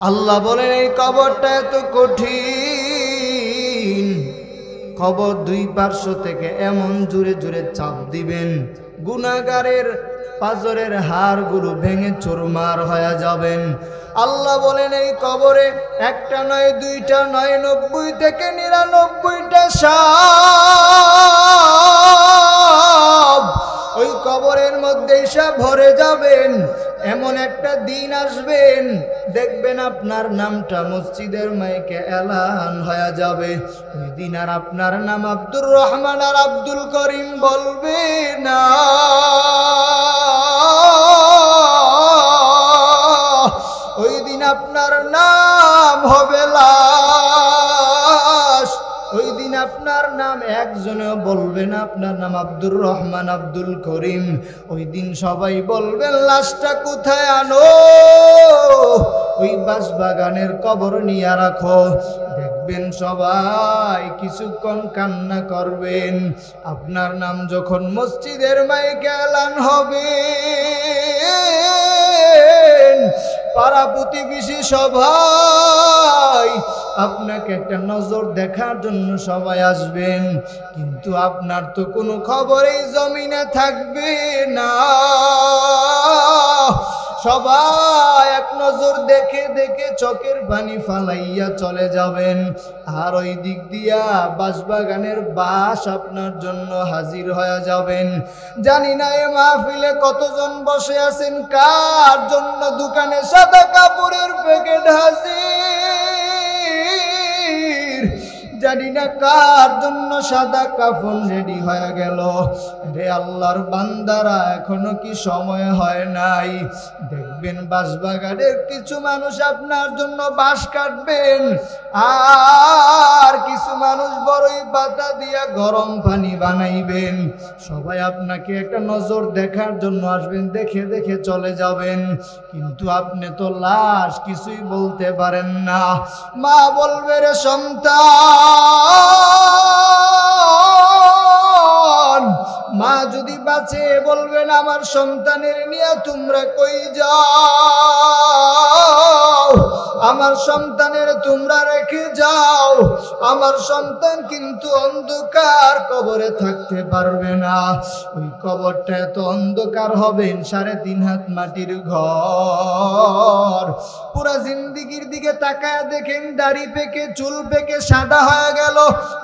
আল্লাহ বলেন এই কবরটা এত কঠিন, কবর দুই পার্শ্ব থেকে এমন জোরে জোরে চাপ দিবেন গুনাহগারের পাজরের হাড়গুলো ভেঙে চুরমার হয়ে যাবেন। আল্লাহ বলেন এই কবরে একটা নয় দুইটা নয় 90 থেকে 99টা সাপ ওই কবরের মধ্যে সাপ ভরে যাবেন। এমন একটা দিন আসবেন দেখবেন আপনার নামটা মসজিদের মাইকে এলান হয়ে যাবে। ওই দিন আর আপনার নাম আব্দুর রহমান আর আব্দুল করিম বলবে না, ওই দিন আপনার নাম হবে লাশ। ওই দিন আপনার নাম একজনেও বলবে না আপনার নাম আব্দুর রহমান আব্দুল করিম। ওই দিন সবাই বলবেন লাশটা কোথায় আনো, ওই বাঁশবাগানের কবর নিয়ে রাখো। দেখবেন সবাই কিছুক্ষণ কান্না করবেন। আপনার নাম যখন মসজিদের মাইকে এলান হবে, পাড়া প্রতিবেশী সবাই আপনাকে একটা নজর দেখার জন্য সবাই আসবেন, কিন্তু আপনার তো কোনো খবরই জমিনে থাকবে না। সবাই এক নজর দেখে দেখে চোখের পানি ফালাইয়া চলে যাবেন। আর ওই দিক দিয়া বাঁশবাগানের বাঁশ আপনার জন্য হাজির হয়ে যাবেন। জানি না এ মাহফিলে কতজন বসে আছেন, কার জন্য দোকানে সাদা কাপড়ের প্যাকেট হাজির, জানি না কার জন্য সাদা কাফন রেডি হয়ে গেল। রে আল্লাহর বান্দারা, এখনো কি সময় হয় নাই? দেখবেন বাঁশবাগানের কিছু মানুষ আপনার জন্য বাঁশ কাটবেন, আর কিছু মানুষ বড়ই পাতা দিয়া গরম পানি বানাইবেন। সবাই আপনাকে একটা নজর দেখার জন্য আসবেন, দেখে দেখে চলে যাবেন, কিন্তু আপনি তো লাশ, কিছুই বলতে পারেন না। মা বলবে রে সন্তান, মা যদি বাঁচে বলবেন আমার সন্তানের নিয়ে তোমরা কই যাও, আমার সন্তানের তোমরা রেখে যাও। আমার সন্তান কিন্তু অন্ধকার কবরে থাকতে পারবে না। ওই কবরটা এত অন্ধকার হবে 3.5 হাত মাটির ঘর। পুরা জিন্দিগির দিকে তাকায় দেখেন দাড়ি পেকে চুল পেকে সাদা হয়ে গেল।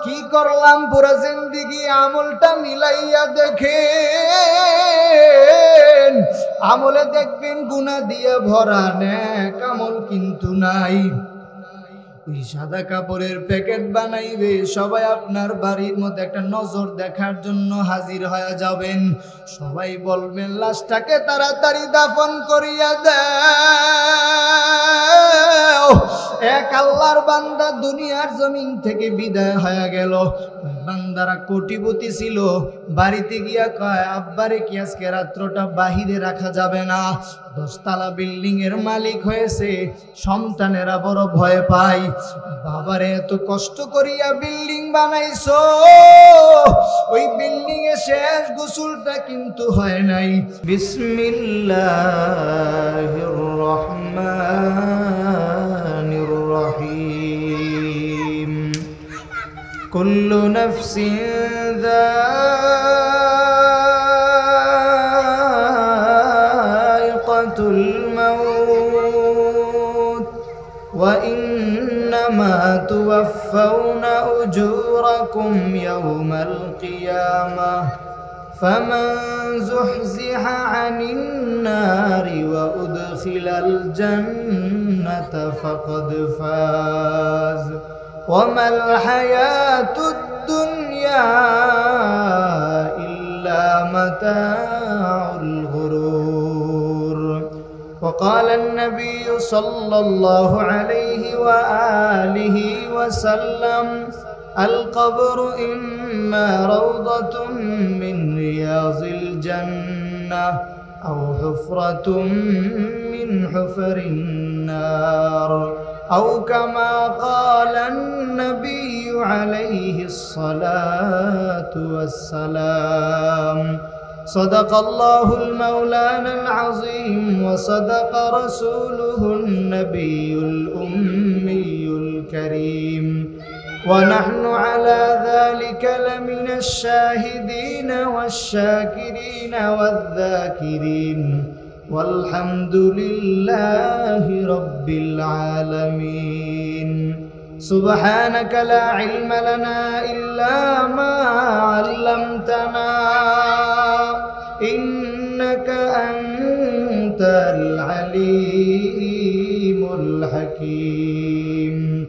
কি করলাম পুরা জিন্দিগি, আমলটা মিলাইয়া দেখেন, আমলে দেখবেন গুনাহ দিয়ে ভরা, নেক আমল কিন্তু নাই। ওই সাদা কাপড়ের প্যাকেট বানাইবে, সবাই আপনার বাড়ির মধ্যে একটা নজর দেখার জন্য হাজির হয়ে যাবেন। সবাই বলবেন লাশটাকে তাড়াতাড়ি দাফন করিয়া দাও। এক আল্লাহর বান্দা দুনিয়ার জমিন থেকে বিদায় হয়ে গেল। বান্দারা কোটিপতি ছিল, বাড়িতে গিয়া কয় আব্বারে কি আজকে রাত্রটা বাহিরে রাখা যাবে না? 10 তলা বিল্ডিং এর মালিক হয়েছে, সন্তানেরা বড় ভয় পায়, বাবারে এত কষ্ট করিয়া বিল্ডিং বানাইছো, ওই বিল্ডিং এ শেষ গোসলটা কিন্তু হয় নাই। বিসমিল্লাহির রহমানির রহিম। কুল্লু নাফসিন যায়িকাতুল মাউত ওয়া ইন্নামা তুওয়াফাউনা উজুরাকুম ইয়াওমাল কিয়ামাহ فمن زحزح عن النار وأدخل الجنة فقد فاز وما الحياة الدنيا إلا متاع الغرور. وقال النبي صلى الله عليه وآله وسلم القبر إما روضة من رياض الجنة أو حفرة من حفر النار أو كما قال النبي عليه الصلاة والسلام. صدق الله المولانا العظيم وصدق رسوله النبي الأمي الكريم ونحن على ذلك لمن الشاهدين والشاكرين والذاكرين والحمد لله رب العالمين سبحانك لا علم لنا إلا ما علمتنا إنك أنت العليم الحكيم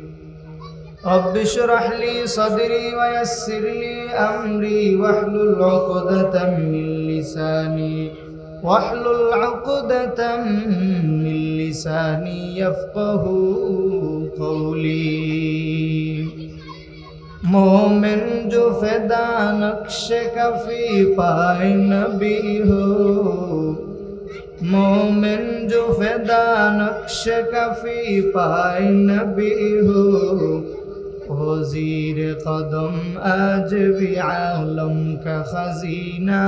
رب اشرح لي صدري ويسر لي أمري واحلل عقدة من لساني يفقه قولي मोमिन जो फ़िदा नक्श कफ़ी पाए नबी हो मोमिन जो फ़िदा नक्श कफ़ी पाए नबी हो वो ज़ीर क़दम आज भी आलम का ख़ज़ीना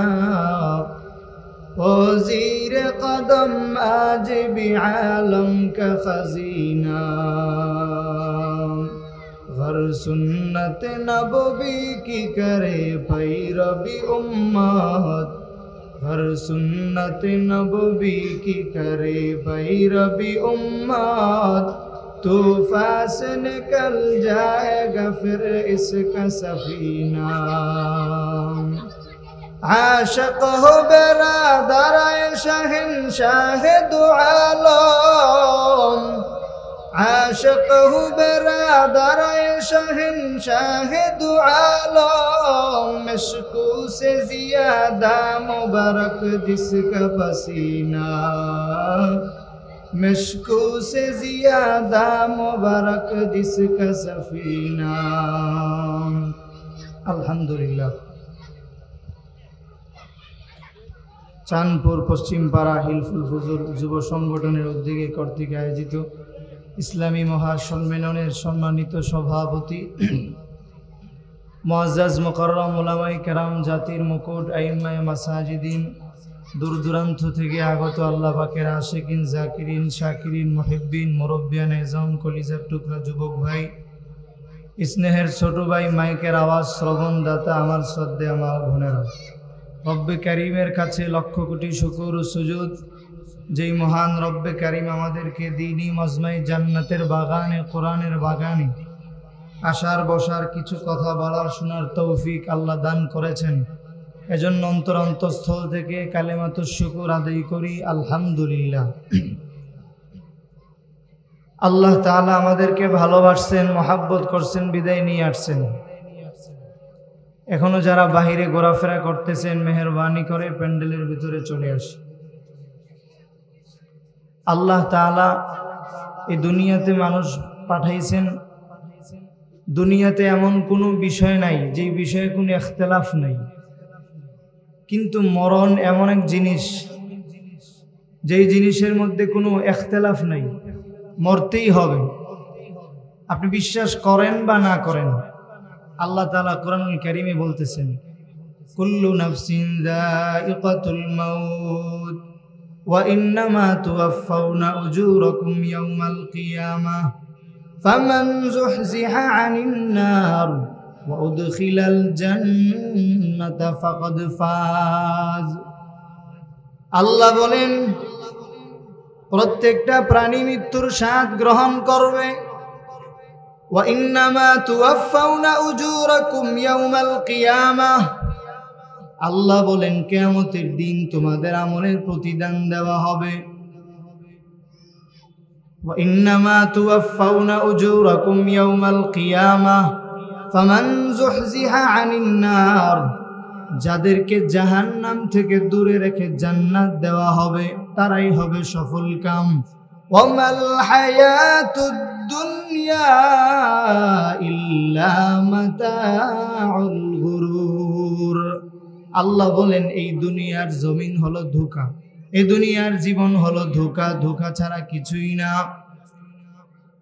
वो ज़ीर क़दम आज भी आलम का ख़ज़ीना हर सुन्नत नबवी की करे पैरवी उम्मत हर सुन्नत नबवी की करे पैरवी उम्मत तूफ़ान से निकल जाएगा फिर इसका सफीना आशिक़ हो बरादर शहंशाह दो आलम आशिक़ हूँ बरादर शहंशाह दो आलम मिश्को से ज़ियादा मुबारक जिसका पसीना मिश्को से ज़ियादा मुबारक जिसका सफीना अल्हम्दुलिल्लाह चांदपुर पश्चिम पाड़ा हिलफुल फुजुर যুব সংগঠনের উদ্যোগে কর্তৃক আয়োজিত ইসলামী মহাসম্মেলনের সম্মানিত সভাপতি মুআজ্জাজ মুকাররম উলামায়ে কেরাম জাতির মুকুট আইম্মায়ে মাসাজিদিন দূর দূরান্ত থেকে আগত আল্লাহ পাকের আশিকিন জাকিরিন শাকিরিন মুহিব্বিন মুরব্বিয়ান এজম কলিজার টুকরা যুবক ভাই স্নেহের ছোট ভাই মাইকের আওয়াজ শ্রবণদাতা আমার শ্রদ্ধেয় মা বোনেরা রব্বে কারীমের কাছে লক্ষ কোটি শুকর ও সুজুদ যেই মহান রব্বে কারীম আমাদেরকে দ্বীনি মজমাই জান্নাতের বাগানে কোরআনের বাগানে আসার বসার কিছু কথা বলার শোনার তৌফিক আল্লাহ দান করেছেন এজন্য অন্তরস্থল থেকে কালেমাতুশ শুকর আদায় করি আলহামদুলিল্লাহ আল্লাহ তাআলা আমাদেরকে ভালোবাসছেন মহব্বত করছেন বিদায় নিয়ে আসছেন এখনো যারা বাহিরে ঘোরাফেরা করতেছেন মেহেরবানি করে প্যান্ডেলের ভিতরে চলে আসে আল্লাহ তাআলা এই দুনিয়াতে মানুষ পাঠাইছেন দুনিয়াতে এমন কোনো বিষয় নাই যেই বিষয়ে কোনো ইখতিলাফ নাই কিন্তু মরণ এমন এক জিনিস যেই জিনিসের মধ্যে কোনো ইখতিলাফ নাই মরতেই হবে আপনি বিশ্বাস করেন বা না করেন আল্লাহ তাআলা কোরআনুল কারীমে বলতেছেন কুল্লু নাফসিন যায়িকাতুল মাউত ওয়া ইন্নামা তুওয়াফাউনা উজুরাকুম ইয়াওমাল কিয়ামাহ ফামান যুহজিহা আনিন নার ওয়া উদখিলাল জান্নাতা ফাকাদ ফাজ আল্লাহ বলেন প্রত্যেকটা প্রাণী মৃত্যুর স্বাদ গ্রহণ করবে وإنما توفون أجوركم يوم القيامة আল্লাহ বলেন কিয়ামতের দিন তোমাদের আমলের প্রতিদান দেওয়া হবে وإنما توفون أجوركم يوم القيامة فمن زحزح عن النار যাদেরকে জাহান্নাম থেকে দূরে রেখে জান্নাত দেওয়া হবে তারাই হবে সফল কাম ওয়ামাল হায়াতুদ দুনিয়া ইল্লা মাতাউল গুরুর আল্লাহ বলেন এই দুনিয়ার জমিন হলো ধোঁকা এই দুনিয়ার জীবন হলো ধোঁকা ধোঁকা ছাড়া কিছুই না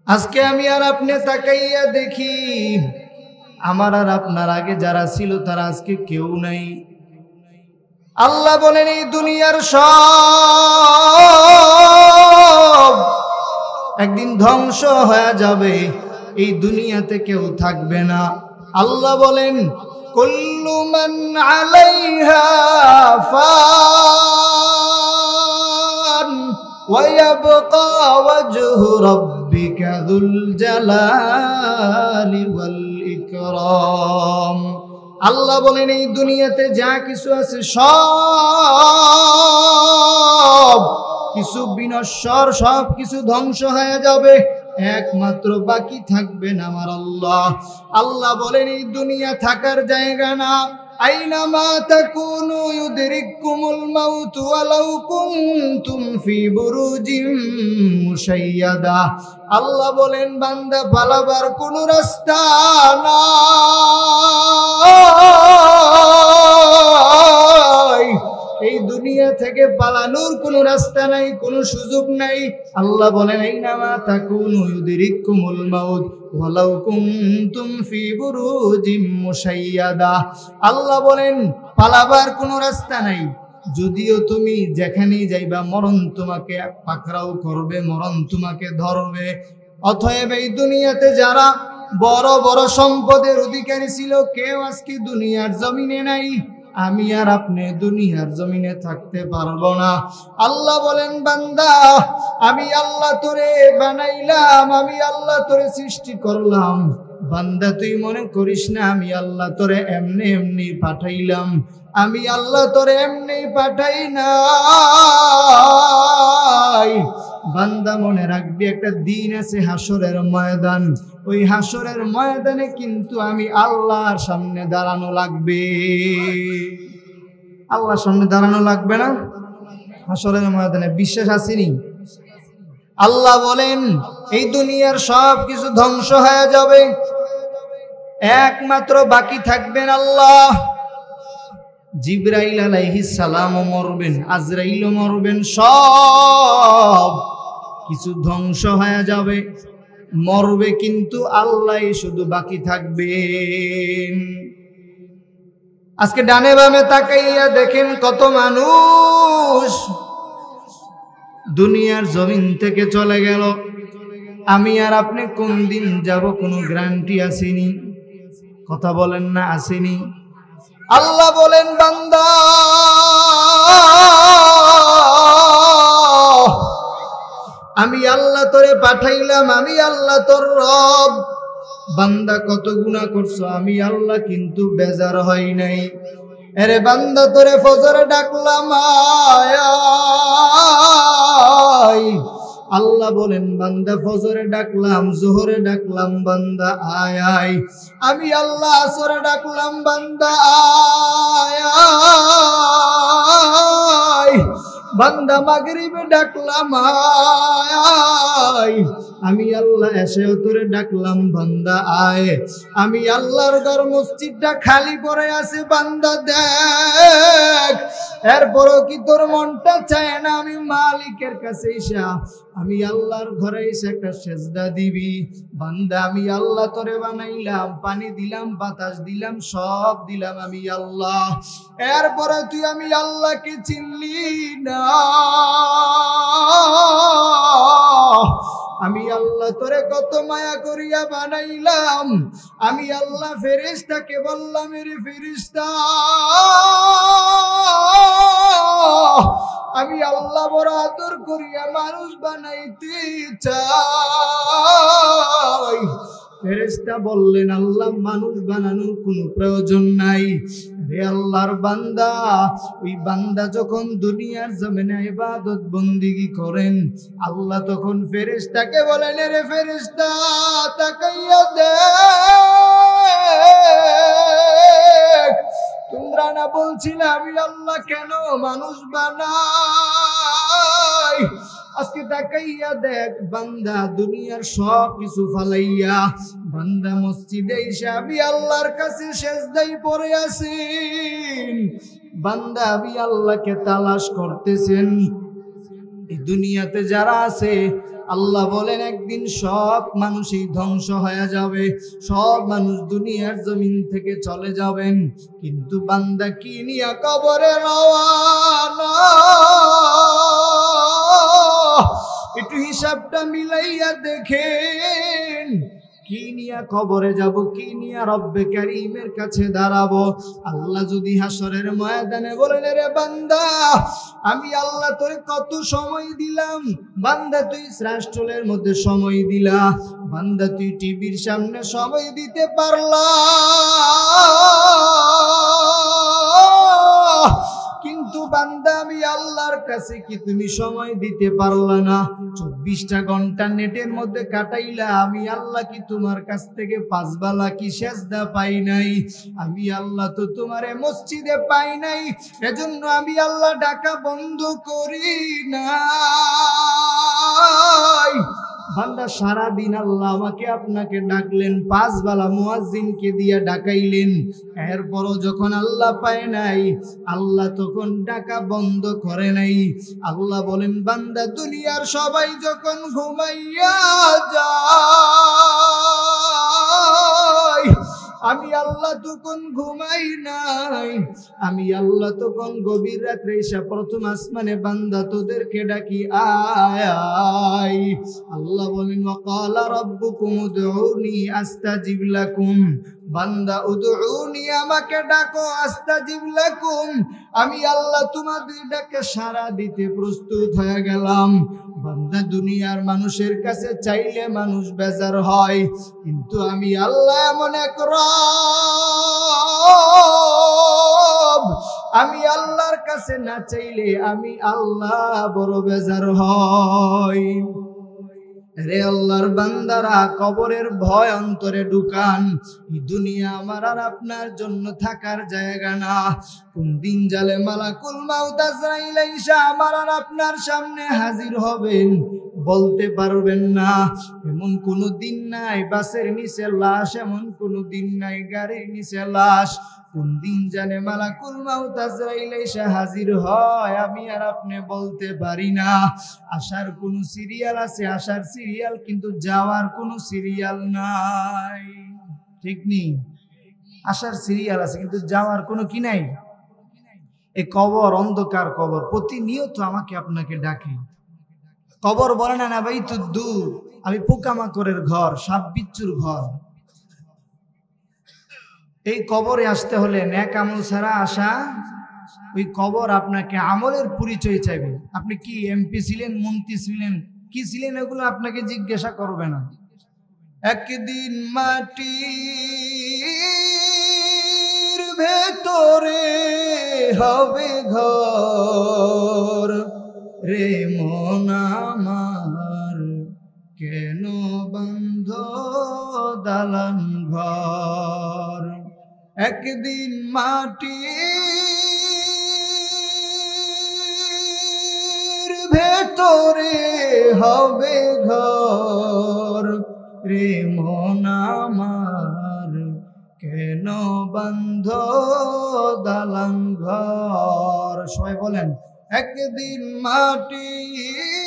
আজকে আমি আর আপনি তাকাইয়া দেখি আমার আর আপনার আগে যারা ছিল তারা আজকে কেউ নাই আল্লাহ বলেন এই দুনিয়ার সব একদিন ধ্বংস হয়ে যাবে, এই দুনিয়াতে কেউ থাকবে না। আল্লাহ বলেন কুল্লু মান আলাইহা ফান ওয়া ইয়াবকা ওয়াজহু রাব্বিকা যুল জালালি ওয়াল ইকরাম। আল্লাহ বলেন এই দুনিয়াতে যা কিছু আছে সব কিছু বিনশ্বর, সব কিছু ধ্বংস হয়ে যাবে, একমাত্র বাকি থাকবেন আমার আল্লাহ। আল্লাহ বলেন এই দুনিয়া থাকার জায়গা না, আইনামা তাকুনু ইউদরিকুমুল মাউত ওয়ালাউ কুনতুম ফি বুরুজিম মুশাইয়াদা। আল্লাহ বলেন বান্দা পালাবার কোনো রাস্তা নাই, এই দুনিয়া থেকে পালানোর কোনো রাস্তা নাই, কোনো সুযোগ নাই। আল্লাহ বলেন আইনামা তাকুনু ইউদরিকুমুল মাউত ওয়ালাউ কুনতুম ফি বুরুজিম মুশাইয়াদা। আল্লাহ বলেন পালাবার কোনো রাস্তা নাই, যদিও তুমি যেখানেই যাইবা মরণ তোমাকে পাকড়াও করবে, মরণ তোমাকে ধরবে। অতএব এই দুনিয়াতে যারা বড় বড় সম্পদের অধিকারী ছিল কেউ আজকে দুনিয়ার জমিনে নাই। আমি আর আপনি দুনিয়ার জমিনে থাকতে পারবো না। আল্লাহ বলেন বান্দা আমি আল্লাহ তোরে বানাইলাম, আমি আল্লাহ তোরে সৃষ্টি করলাম। বান্দা তুই মনে করিস না আমি আল্লাহ তোরে এমনি এমনি পাঠাইলাম, আমি আল্লাহ তোরে এমনি পাঠাই নাই। বান্দা মনে রাখবি একটা দিন আছে হাসরের ময়দান, ওই হাসরের ময়দানে কিন্তু আমি আল্লাহর সামনে দাঁড়ানো লাগবে। আল্লাহর সামনে দাঁড়ানো লাগবে না হাসরের ময়দানে? বিশ্বাস আসেনি? আল্লাহ বলেন এই দুনিয়ার সব কিছু ধ্বংস হয়ে যাবে, একমাত্র বাকি থাকবেন আল্লাহ। জিবরাইল আলাইহিস সালামও মরবেন, আজরাইলও মরবেন, সব কিছু ধ্বংস হয়ে যাবে, মরবে কিন্তু আল্লাহ শুধু বাকি থাকবেন। আজকে ডানে বামে তাকাইয়া দেখেন কত মানুষ দুনিয়ার জমিন থেকে চলে গেল। আমি আর আপনি কোন দিন যাব কোনো গ্যারান্টি আসেনি। কথা বলেন না, আসেনি? আল্লাহ বলেন বান্দা আমি আল্লাহ তোরে পাঠাইলাম, আমি আল্লাহ তোর রব। বান্দা কত গুনাহ করছো, আমি আল্লাহ কিন্তু বেজার হই নাই। আরে বান্দা তোরে ফজরে ডাকলাম আয় আয়, আল্লাহ বলেন বান্দা ফজরে ডাকলাম, জোহরে ডাকলাম, বান্দা আয় আয়। আমি আল্লাহ আসরে ডাকলাম, বান্দা আয় আয়। বান্দা মাগরিবে ডাকলাম আয় আয়। আমি আল্লাহ এসেও তোরে ডাকলাম, বান্দা আয়। আমি আল্লাহর ঘর মসজিদটা খালি পড়ে আছে, বান্দা দেখ। এরপরও কি তোর মনটা চায় না আমি মালিকের কাছে এসে, আমি আল্লাহর ঘরে এসে একটা সেজদা দিবি? বান্দা আমি আল্লাহ তোরে বানাইলাম, পানি দিলাম, বাতাস দিলাম, সব দিলাম আমি আল্লাহ। এরপরে তুই আমি আল্লাহকে চিনলি না। আমি আল্লাহ তোরে কত মায়া করিয়া বানাইলাম। আমি আল্লাহ ফেরেশতাকে বললাম, এরে ফেরেশতা আমি আল্লাহ বড় আদর করিয়া মানুষ বানাইতে চাই। ফেরেশতা বললেন আল্লাহ মানুষ বানানোর কোনো প্রয়োজন নাই। রে আল্লাহর বান্দা, ওই বান্দা যখন দুনিয়ার জমিনে ইবাদত বন্দেগী করেন, আল্লাহ তখন ফেরেশতাকে বলেন, রে ফেরেশতা তাকাইয়া দেখ, তোমরা না বলছিলে আমি আল্লাহ কেন মানুষ বানাই? আজকে তাকাইয়া দেখ বান্দা দুনিয়ার সব কিছু ফালাইয়া বান্দা মসজিদে এসে আমি আল্লাহর কাছে সেজদায় পড়ে আছেন। বান্দা আমি আল্লাহকে তালাশ করতেছেন। এই দুনিয়াতে যারা আছে আল্লাহ বলেন একদিন সব মানুষই ধ্বংস হয়ে যাবে, সব মানুষ দুনিয়ার জমিন থেকে চলে যাবেন, কিন্তু বান্দা কি নিয়া কবরে রওয়ানা। একটু হিসাবটা মিলাইয়া দেখেন, কি নিয়া কবরে যাব, কি নিয়া রব্বে কারীমের কাছে দাঁড়াবো। আল্লাহ যদি হাসরের ময়দানে বলেন, রে বান্দা আমি আল্লাহ তোরে কত সময় দিলাম, বান্দা তুই শ্রাষ্টলের মধ্যে সময় দিলা, বান্দা তুই টিভির সামনে সময় দিতে পারলা, কিন্তু বান্দা আমি আল্লাহর কাছে কি তুমি সময় দিতে পারলা না? 24টা ঘন্টা নেটের মধ্যে কাটাইলা, আমি আল্লাহ কি তোমার কাছ থেকে 5 বেলা কি সেজদা পাই নাই? আমি আল্লাহ তো তোমারে মসজিদে পাই নাই, এজন্য আমি আল্লাহ ডাকা বন্ধ করি নাই। বান্দা সারাদিন আল্লাহ আমাকে আপনাকে ডাকলেন, 5 বেলা মুয়াজ্জিনকে দিয়া ডাকাইলেন, এরপরও যখন আল্লাহ পায় নাই, আল্লাহ তখন ডাকা বন্ধ করে নাই। আল্লাহ বলেন বান্দা দুনিয়ার সবাই যখন ঘুমাইয়া যায়, আমি আল্লাহ তখন ঘুমাই নাই, আমি আল্লাহ তখন গভীর রাত্রে এসে প্রথম আসমানে বান্দা তোদেরকে ডাকি আয় আয়। আল্লাহ বলেন ওয়াকালা রাব্বুকুম উদউনি আস্তাজিব লাকুম, বান্দা উদউনি আমাকে ডাকো আস্তাজিব লাকুম, আমি আল্লাহ তোমাদের ডাকে সাড়া দিতে প্রস্তুত হয়ে গেলাম। বান্দা দুনিয়ার মানুষের কাছে চাইলে মানুষ বেজার হয়, কিন্তু আমি আল্লাহ এমন এক রব, আমি আল্লাহর কাছে না চাইলে আমি আল্লাহ বড় বেজার হই। রে আল্লাহর বান্দারা, কবরের ভয় অন্তরে ঢুকান। এই দুনিয়া আমার আর আপনার জন্য থাকার জায়গা না। কোন দিন জালে মালাকুল মাউত আজরাইল আইসা আমার আর আপনার সামনে হাজির হবেন বলতে পারবেন না। এমন কোনো দিন নাই বাসের নিচে লাশ, এমন কোনো দিন নাই গাড়ির নিচে লাশ। কোন দিন জানে মালাকুল মাউত আজরাইল এসে হাজির হয় আমি আর আপনি বলতে পারি না। আসার কোন সিরিয়াল আছে, আসার সিরিয়াল, কিন্তু যাওয়ার কোনো সিরিয়াল নাই। ঠিক নেই? আসার সিরিয়াল আছে কিন্তু যাওয়ার কোনো কি নাই। এই কবর, অন্ধকার কবর প্রতিনিয়ত আমাকে আপনাকে ডাকে। কবর বলে না ভাই তো দূর, আমি পোকামাকড়ের ঘর, সাপ বিচ্ছুর ঘর। এই কবরে আসতে হলে নেক আমল ছাড়া আসা, ওই কবর আপনাকে আমলের পরিচয় চাইবে। আপনি কি এমপি ছিলেন, মন্ত্রী ছিলেন, কি ছিলেন, এগুলো আপনাকে জিজ্ঞাসা করবে না। একদিন মাটির ভেতরে হবে ঘর, রে মন আমার কেন বন্ধ দালান ঘর। একদিন মাটির ভেতরে হবে ঘর, রে মন আমার কেন বন্ধ দালান ঘর। সবাই বলেন একদিন মাটির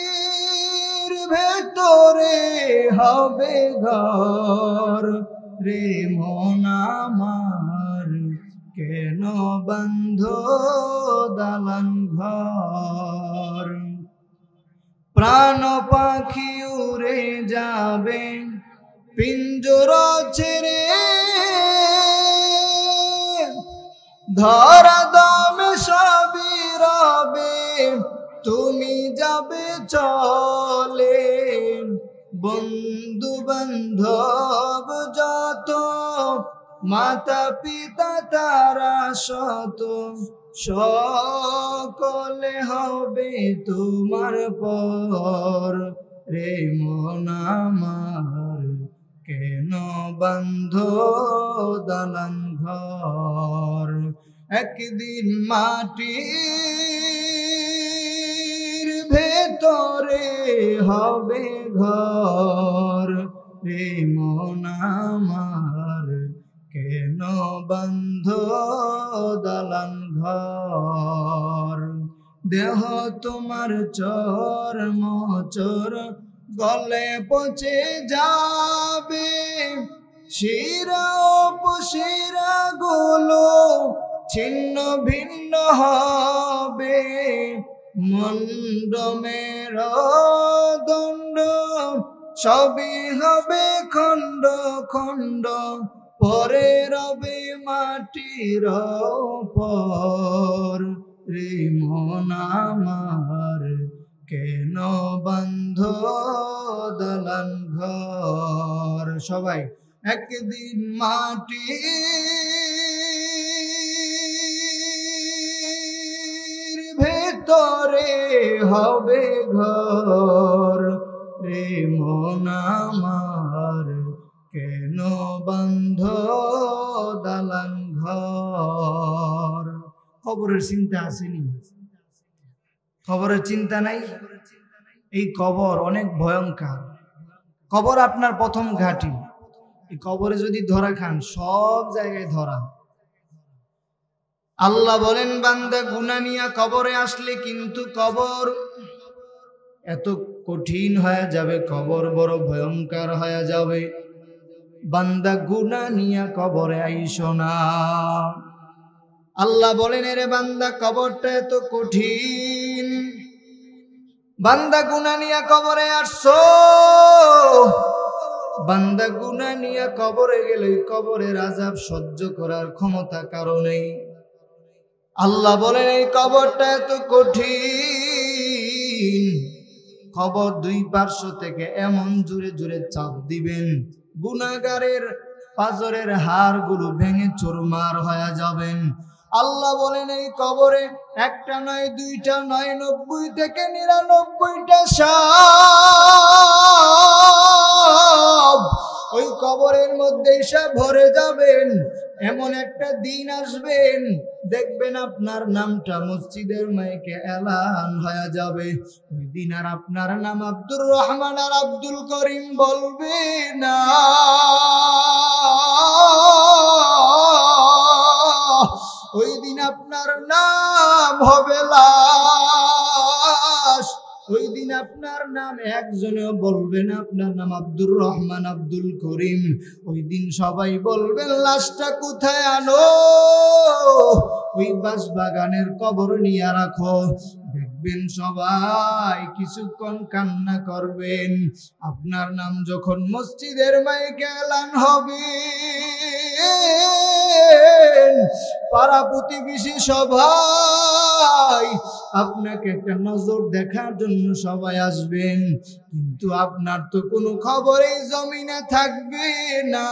ভেতরে হবে ঘর, রে মন আমার কেন বন্ধ দালান ঘর। প্রাণ পাখি উড়ে যাবে পিঞ্জরা ছেড়ে, ধরা দামে সবই রবে তুমি যাবে চলে। বন্ধু বান্ধব যত, মাতা পিতা তারা শত, সকলে হবে তোমার পর, রে মন আমার কেন বন্ধ দালান ঘর। একদিন মাটির ভেতরে হবে ঘর, রে মন আমার কেন বন্ধ দালান ঘর। দেহ তোমার চর মচর গলে পচে যাবে শিরা উপশিরা গুলো ছিন্ন ভিন্ন হবে মুন্ড মেরুদণ্ড সবই হবে খণ্ড খণ্ড পরে রবে মাটির উপর রে মন আমার কেন বন্ধ দলান ঘর সবাই একদিন মাটির ভেতরে হবে ঘর রে মন আমার কেন বন্ধ দালান ঘর কবরের চিন্তা আসেনি কবরের চিন্তা নাই এই কবর অনেক ভয়ঙ্কর কবর আপনার প্রথম ঘাঁটি এই কবরে যদি ধরা খান সব জায়গায় ধরা আল্লাহ বলেন বান্দা গুনাহ নিয়ে কবরে আসলে কিন্তু কবর এত কঠিন হয়ে যাবে কবর বড় ভয়ঙ্কর হয়ে যাবে বান্দা গুনাহ নিয়ে কবরে আইসো না আল্লাহ বলেন রে বান্দা কবরটা এত কঠিন বান্দা গুনাহ নিয়ে কবরে আসছো বান্দা গুনাহ নিয়ে কবরে গেলে কবরের আযাব সহ্য করার ক্ষমতা কারো নেই আল্লাহ বলেন এই কবরটা এত কঠিন কবর দুই পার্শ্ব থেকে এমন জোরে জোরে চাপ দিবেন গুনাহগারের পাজরের হাড়গুলো ভেঙে চুরমার হয়ে যাবেন আল্লাহ বলেন এই কবরে একটা নয় দুইটা নয় 90 থেকে 99টা সাপ ওই কবরের মধ্যে এসে ভরে যাবেন এমন একটা দিন আসবেন দেখবেন আপনার নামটা মসজিদের মাইকে এলান হয়ে যাবে ওই দিন আর আপনার নাম আব্দুর রহমান আর আব্দুল করিম বলবে না ওই দিন আপনার নাম হবে লাশ ওই দিন আপনার নাম একজনেও বলবে না আপনার নাম আব্দুর রহমান আব্দুল করিম ওই দিন সবাই বলবেন লাশটা কোথায় আনো ওই বাঁশবাগানের কবর নিয়ে রাখো দেখবেন সবাই কিছুক্ষণ কান্না করবেন আপনার নাম যখন মসজিদের মাইকে এলান হবে পাড়া প্রতিবেশী সবাই আপনাকে একটা নজর দেখার জন্য সবাই আসবেন কিন্তু আপনার তো কোনো খবরই জমিনে থাকবে না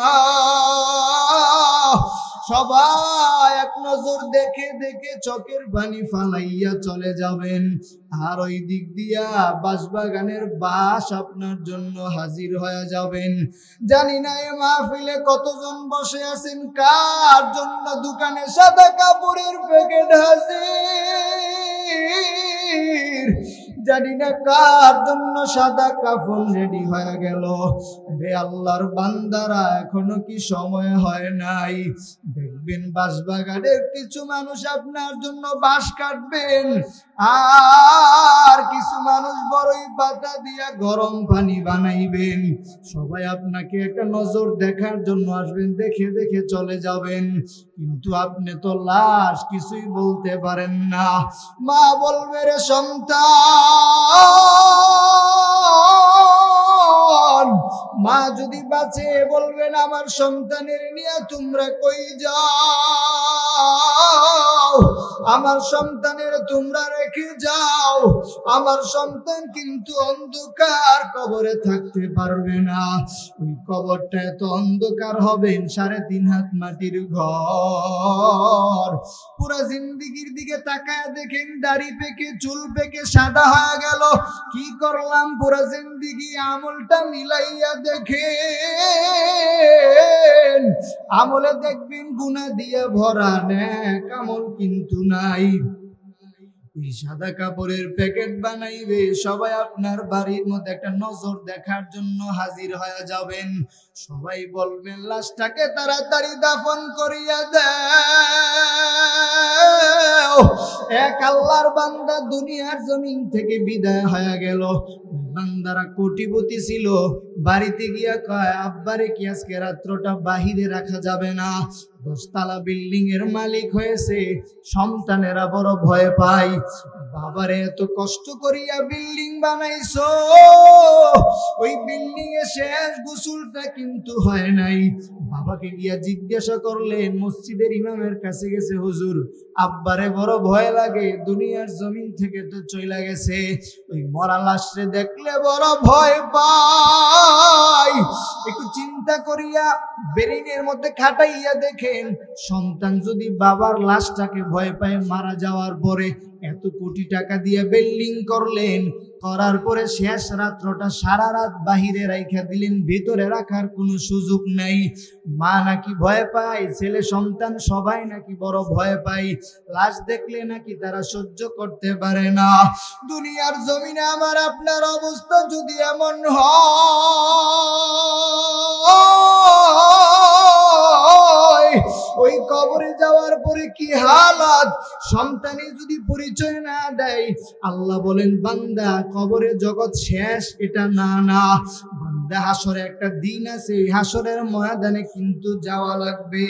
সবাই এক নজর দেখে দেখে চোখের পানি ফালাইয়া চলে যাবেন আর ওই দিক দিয়া বাঁশবাগানের বাঁশ আপনার জন্য হাজির হয়ে যাবেন জানি না এই মাহফিলে কতজন বসে আছেন কার জন্য দোকানে সাদা কাপড়ের প্যাকেট হাজির জানি না কার জন্য সাদা কাফন রেডি হয়ে গেল রে আল্লাহর বান্দারা এখনো কি সময় হয় নাই দেখবেন বাঁশবাগানের কিছু মানুষ আপনার জন্য বাঁশ কাটবেন আর কিছু মানুষ বড়ই পাতা দিয়া গরম পানি বানাইবেন সবাই আপনাকে একটা নজর দেখার জন্য আসবেন দেখে দেখে চলে যাবেন কিন্তু আপনি তো লাশ কিছুই বলতে পারেন না মা বলবে রে সন্তান মা যদি বাঁচে বলবেন আমার সন্তানের নিয়ে তোমরা কই যাও আমার সন্তানের তোমরা রেখে যাও আমার সন্তান কিন্তু অন্ধকার কবরে থাকতে পারবে না ওই কবরটা এত অন্ধকার হবে 3.5 হাত মাটির ঘর পুরো জিন্দেগির দিকে তাকায় দেখেন দাড়ি পেকে চুল পেকে সাদা হয়ে গেল কি করলাম পুরো জিন্দেগি আমলটা মিলাইয়া দেখেন আমলে দেখবেন গুনাহ দিয়ে ভরা নেক আমল কিন্তু নাই এই সাদা কাপড়ের প্যাকেট বানাইবে সবাই আপনার বাড়ির মধ্যে একটা নজর দেখার জন্য হাজির হয়ে যাবেন সবাই বলবেন লাশটাকে তাড়াতাড়ি দাফন করিয়া দাও এক আল্লাহর বান্দা দুনিয়ার জমিন থেকে বিদায় হয়ে গেল বান্দারা কোটিপতি ছিল, বাড়িতে গিয়া কয় আব্বারে কি আজকে রাত্রটা বাহিরে রাখা যাবে না? 10 তলা বিল্ডিং এর মালিক হয়েছে, সন্তানেরা বড় ভয় পায়। বাবারে এত কষ্ট করিয়া বিল্ডিং বানাইছো, ওই বিল্ডিং এ শেষ গোসলটা কিন্তু হয় নাই। বাবাকে গিয়া জিজ্ঞাসা করলেন, মসজিদের ইমামের কাছে গেছে, হুজুর আব্বারে বড় ভয় লাগে, দুনিয়ার জমিন থেকে তো চলে গেছে, ওই মরা লাশে দেখলে বড় ভয় পায়। একটু চিন্তা করিয়া ব্রেইনের মধ্যে খাটাইয়া দেখেন, সন্তান যদি বাবার লাশটাকে ভয় পায় মারা যাওয়ার পরে, এত কোটি টাকা দিয়ে বিল্ডিং করলেন, করার পরে শেষ রাত্রটা সারা রাত বাহিরে রাইখা দিলেন, ভিতরে রাখার কোনো সুযোগ নাই। মা নাকি ভয় পায়, ছেলে সন্তান সবাই নাকি বড় ভয় পায়, লাশ দেখলে নাকি তারা সহ্য করতে পারে না। দুনিয়ার জমিনে আমার আপনার অবস্থা যদি এমন হয়, ওই কবরে যাওয়ার পরে কি হালাত, সন্তানে যদি পরিচয় না দেয়, আল্লাহ বলেন বান্দা কবরে জগৎ শেষ এটা না, বান্দা হাসরে একটা দিন আছে, এই হাসরের ময়দানে কিন্তু যাওয়া লাগবে।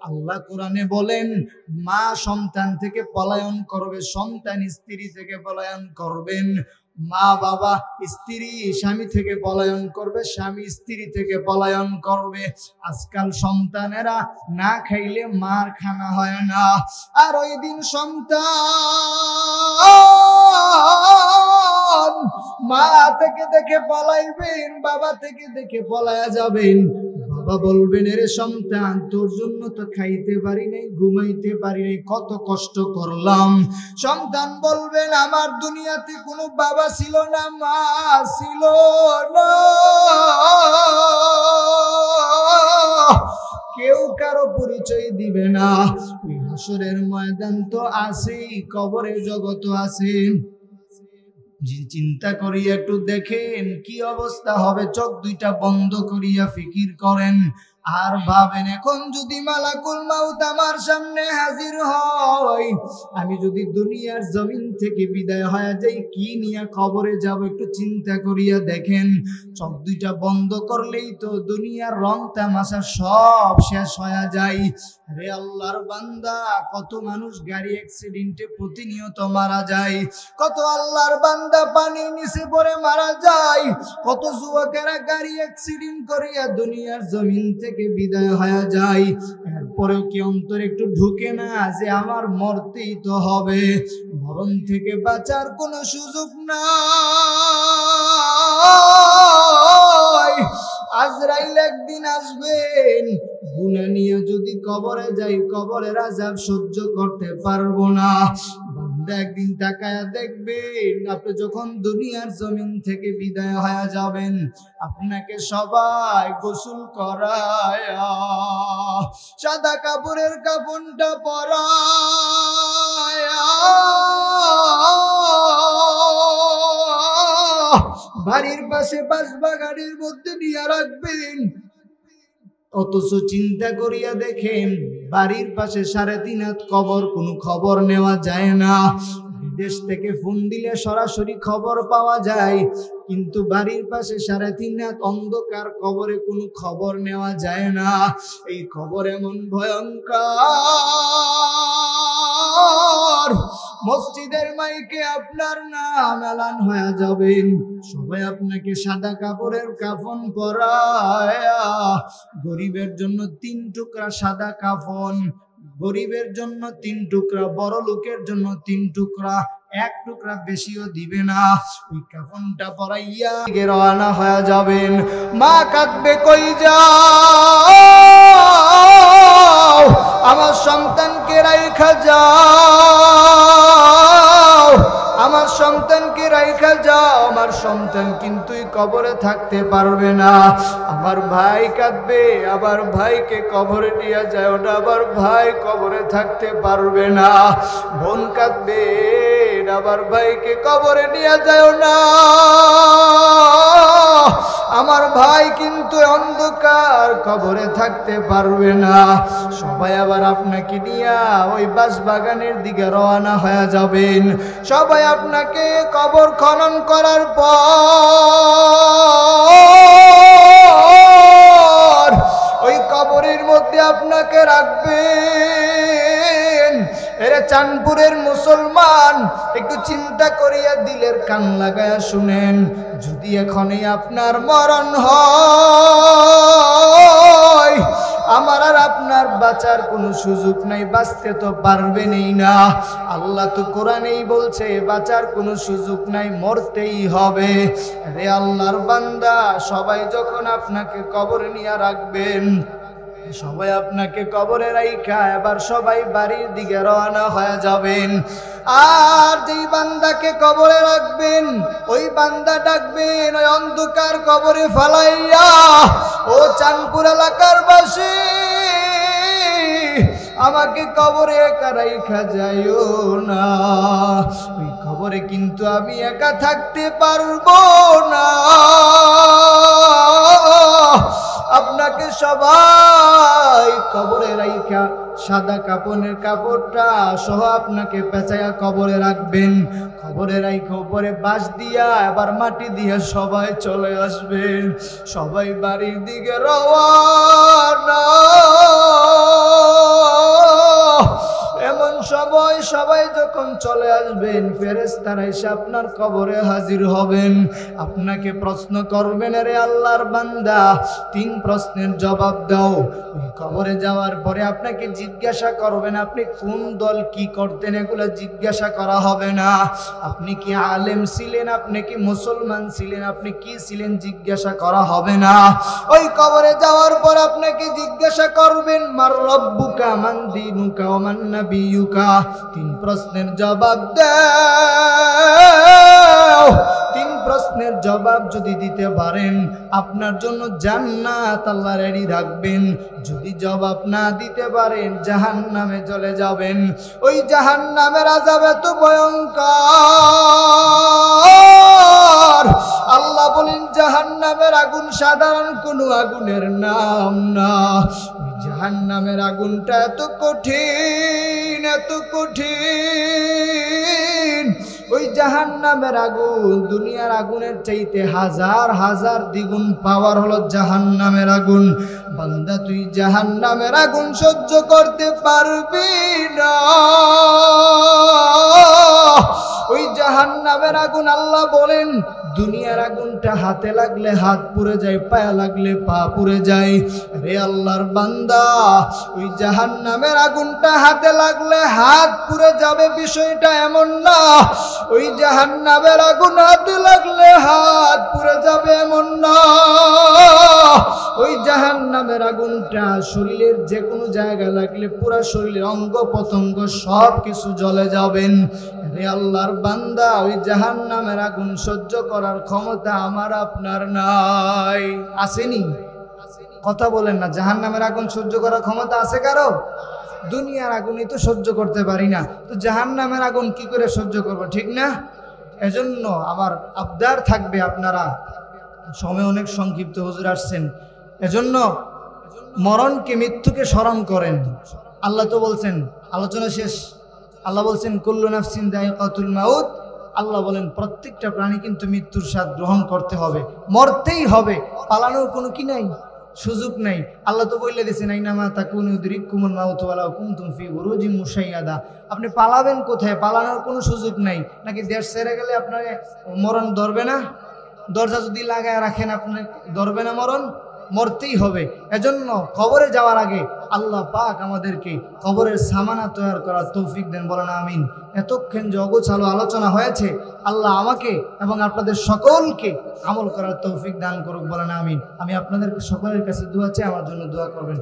আল্লাহ কোরআনে বলেন মা সন্তান থেকে পলায়ন করবে, সন্তান স্ত্রী থেকে পলায়ন করবেন, মা বাবা স্ত্রী স্বামী থেকে পলায়ন করবে, স্বামী স্ত্রী থেকে পলায়ন করবে। আজকাল সন্তানেরা না খাইলে মার খানা হয় না, আর ওই দিন সন্তান মা থেকে দেখে পলাইবেন, বাবা থেকে দেখে পলায়া যাবেন। বাবা বলবেন, এরে সন্তান তোর জন্য তো খাইতে পারি নাই, ঘুমাইতে পারি নাই, কত কষ্ট করলাম। সন্তান বলবেন, আমার দুনিয়াতে কোনো বাবা ছিল না, মা ছিল না, কেউ কারো পরিচয় দিবে না। ওই হাসরের ময়দান তো আছেই, কবরের জগৎ আছে। চিন্তা করিয়া একটু দেখেন কি অবস্থা হবে, চোখ দুইটা বন্ধ করিয়া ফিকির করেন আর ভাবেন, এখন যদি মালাকুল মাউত আমার সামনে হাজির হয়, আমি যদি দুনিয়ার জমিন থেকে বিদায় হয়ে যাই, কি নিয়ে কবরে যাব, একটু চিন্তা করিয়া দেখেন। চোখ দুইটা বন্ধ করলেই তো দুনিয়ার রং তামাশা সব শেষ হয়ে যায়। রে আল্লাহর বান্দা, কত মানুষ গাড়ি অ্যাক্সিডেন্টে প্রতিনিয়ত মারা যায়, কত আল্লাহর বান্দা পানির নিচে পড়ে মারা যায়, কত যুবকেরা গাড়ি অ্যাক্সিডেন্ট করিয়া দুনিয়ার জমিন থেকে বিদায় হয়ে যায়। এরপরেও কি অন্তরে একটু ঢুকে না যে আমার মরতেই তো হবে, মরণ থেকে বাঁচার কোনো সুযোগ নাই। আজরাইল একদিন আসবেন, গুনাহ নিয়ে যদি কবরে যাই, কবরের আযাব সহ্য করতে পারবো না। বান্দা একদিন তাকায়া দেখবেন, আপনি যখন দুনিয়ার জমিন থেকে বিদায় হয়ে যাবেন, আপনাকে সবাই গোসল করায়া সাদা কাপড়ের কাফনটা পরায়া বাড়ির পাশে বাসবাগানের মধ্যে নিয়ে রাখবেন। অথচ চিন্তা করিয়া দেখেন, বাড়ির পাশে 3.5 হাত কবর, কোনো খবর নেওয়া যায় না। বিদেশ থেকে ফোন দিলে সরাসরি খবর পাওয়া যায়, কিন্তু বাড়ির পাশে 3.5 হাত অন্ধকার কবরে কোনো খবর নেওয়া যায় না। এই খবর এমন ভয়ঙ্কর, মসজিদের মাইকে আপনার নাম এলান হয়ে যাবেন, সবাই আপনাকে সাদা কাপড়ের কাফন পরায়া, গরিবের জন্য 3 টুকরা সাদা কাফন, গরিবের জন্য 3 টুকরা, বড় লোকের জন্য 3 টুকরা, 1 টুকরা বেশিও দিবে না। ওই কাফনটা পরাইয়া রওনা হয়ে যাবেন। মা কাঁদবে, কই যাও, আমার সন্তানকে রাইখা যাও, আমার সন্তানকে রাইখা যাও, আমার সন্তান কিন্তু কবরে থাকতে পারবে না। আমার ভাই কাঁদবে, আবার ভাইকে কবরে নিয়ে যায়, ওটা আবার ভাই কবরে থাকতে পারবে না। বোন কাঁদবে, রাখবেন, আমার ভাইকে কবরে নিয়ে যাও না। আমার ভাই কিন্তু অন্ধকার কবরে থাকতে পারবে না। সবাই আবার আপনাকে নিয়ে ওই বাঁশবাগানের দিকে রওনা হয়ে যাবেন। সবাই আপনাকে কবর খনন করার পর ওই কবরের মধ্যে আপনাকে রাখবেন। এরে চাঁদপুরের মুসলমান, একটু চিন্তা করিয়া দিলের কান লাগায়া শুনেন, যদি এখনই আপনার মরণ হয়, আমার আর আপনার বাঁচার কোনো সুযোগ নাই, বাঁচতে তো পারবেনই না। আল্লাহ তো কোরআনেই বলছে বাঁচার কোনো সুযোগ নাই, মরতেই হবে। রে আল্লাহর বান্দা, সবাই যখন আপনাকে কবরে নিয়ে রাখবেন, সবাই আপনাকে কবরে রাইখা এবার সবাই বাড়ির দিকে রওনা হয়ে যাবেন। আর যেই বান্দাকে কবরে রাখবেন, ওই বান্দা ডাকবেন, ওই অন্ধকার কবরে ফালাইয়া, ও চাঁদপুর এলাকার বাসী, আমাকে কবরে একা রাইখা যাইও না। ওই কবরে কিন্তু আমি একা থাকতে পারবো না। আপনাকে সবাই কবরে রাইখা সাদা কাপড়ের কাপড়টা সহ আপনাকে পেঁচাইয়া কবরে রাখবেন। কবরে রাইখা উপরে বাঁশ দিয়া আবার মাটি দিয়া সবাই চলে আসবেন। সবাই বাড়ির দিকে রওনা। এমন সময় সবাই যখন চলে আসবেন, ফেরেশতারা এসে আপনার কবরে হাজির হবেন। আপনাকে প্রশ্ন করবেন, রে আল্লাহর বান্দা, 3 প্রশ্নের জবাব দাও। ওই কবরে যাওয়ার পরে আপনাকে জিজ্ঞাসা করবেন আপনি কোন দল, কি করতেন, এগুলো জিজ্ঞাসা করা হবে না। আপনি কি আলেম ছিলেন, আপনি কি মুসলমান ছিলেন, আপনি কি ছিলেন, জিজ্ঞাসা করা হবে না। ওই কবরে যাওয়ার পর আপনাকে জিজ্ঞাসা করবেন, মার রব্বুকা, মান দীনুকা, ওয়া মান নাবিয়ুকা। 3 প্রশ্নের জবাব দাও। 3 প্রশ্নের জবাব যদি দিতে পারেন, আপনার জন্য জান্নাত আল্লাহ রেডি রাখবেন। যদি জবাব না দিতে পারেন, জাহান্নামে চলে যাবেন। ওই জাহান্নামের আযাব এত ভয়ঙ্কর, আল্লাহ বলেন জাহান্নামের আগুন সাধারণ কোনো আগুনের নাম না। জাহান্নামের আগুনটা এত কঠিন, এত কঠিন। ওই জাহান্নামের আগুন দুনিয়ার আগুনের চাইতে 1000 দ্বিগুণ পাওয়ার হলো জাহান্নামের আগুন। বান্দা, তুই জাহান্নামের আগুন সহ্য করতে পারবি না। ওই জাহান্নামের আগুন আল্লাহ বলেন, দুনিয়ার আগুনটা হাতে লাগলে হাত পুড়ে যায়, পায়ে লাগলে পা পুড়ে যায়। রে আল্লাহর বান্দা, ওই জাহান্নামের আগুনটা হাতে লাগলে হাত পুড়ে যাবে, বিষয়টা এমন না। ওই জাহান্নামের আগুন হাতে লাগলে হাত পুড়ে যাবে এমন না। ওই জাহান্নামের আগুনটা শরীরের যে কোনো জায়গায় লাগলে পুরো শরীরের অঙ্গ প্রত্যঙ্গ সব কিছু জ্বলে যাবেন। রে আল্লাহর বান্দা, ওই জাহান্নামের আগুন সহ্য করার ক্ষমতা আমার আপনার নাই। আসেনি? কথা বলেন না। জাহান্নামের আগুন সহ্য করার ক্ষমতা আছে কারো? দুনিয়ার আগুনই তো সহ্য করতে পারি না, তো জাহান্নামের আগুন কি করে সহ্য করব, ঠিক না? এজন্য আমার আবদার থাকবে, আপনারা সময় অনেক সংক্ষিপ্ত, হুজুর আসছেন, এজন্য মরণকে, মৃত্যুকে স্মরণ করেন। আল্লাহ তো বলছেন, আলোচনা শেষ, আল্লাহ বলছেন কুল্লু নাফসিন যায়কাতুল মাউত। আল্লাহ বলেন প্রত্যেকটা প্রাণী কিন্তু মৃত্যুর স্বাদ গ্রহণ করতে হবে, মরতেই হবে, পালানোর কোনো কি নাই, সুযোগ নাই। আল্লাহ তো বলে দিয়েছেন, আইনামা তাকুনু ইউদরিকুমুল মাউতু ওয়ালাউ কুনতুম ফি বুরুজিম মুশাইয়াদা। আপনি পালাবেন কোথায়? পালানোর কোনো সুযোগ নাই। নাকি দেশ ছেড়ে গেলে আপনার মরণ ধরবে না? দরজা যদি লাগায় রাখেন, আপনার ধরবে না মরণ? মরতেই হবে। এজন্য কবরে যাওয়ার আগে আল্লাহ পাক আমাদেরকে কবরের সামানা তৈরি করার তৌফিক দেন, বলেন আমিন। এতক্ষণ যে অগোছালো আলোচনা হয়েছে, আল্লাহ আমাকে এবং আপনাদের সকলকে আমল করার তৌফিক দান করুক, বলেন আমিন। আমি আপনাদের সকলের কাছে দোয়া চাই, আমার জন্য দোয়া করবেন।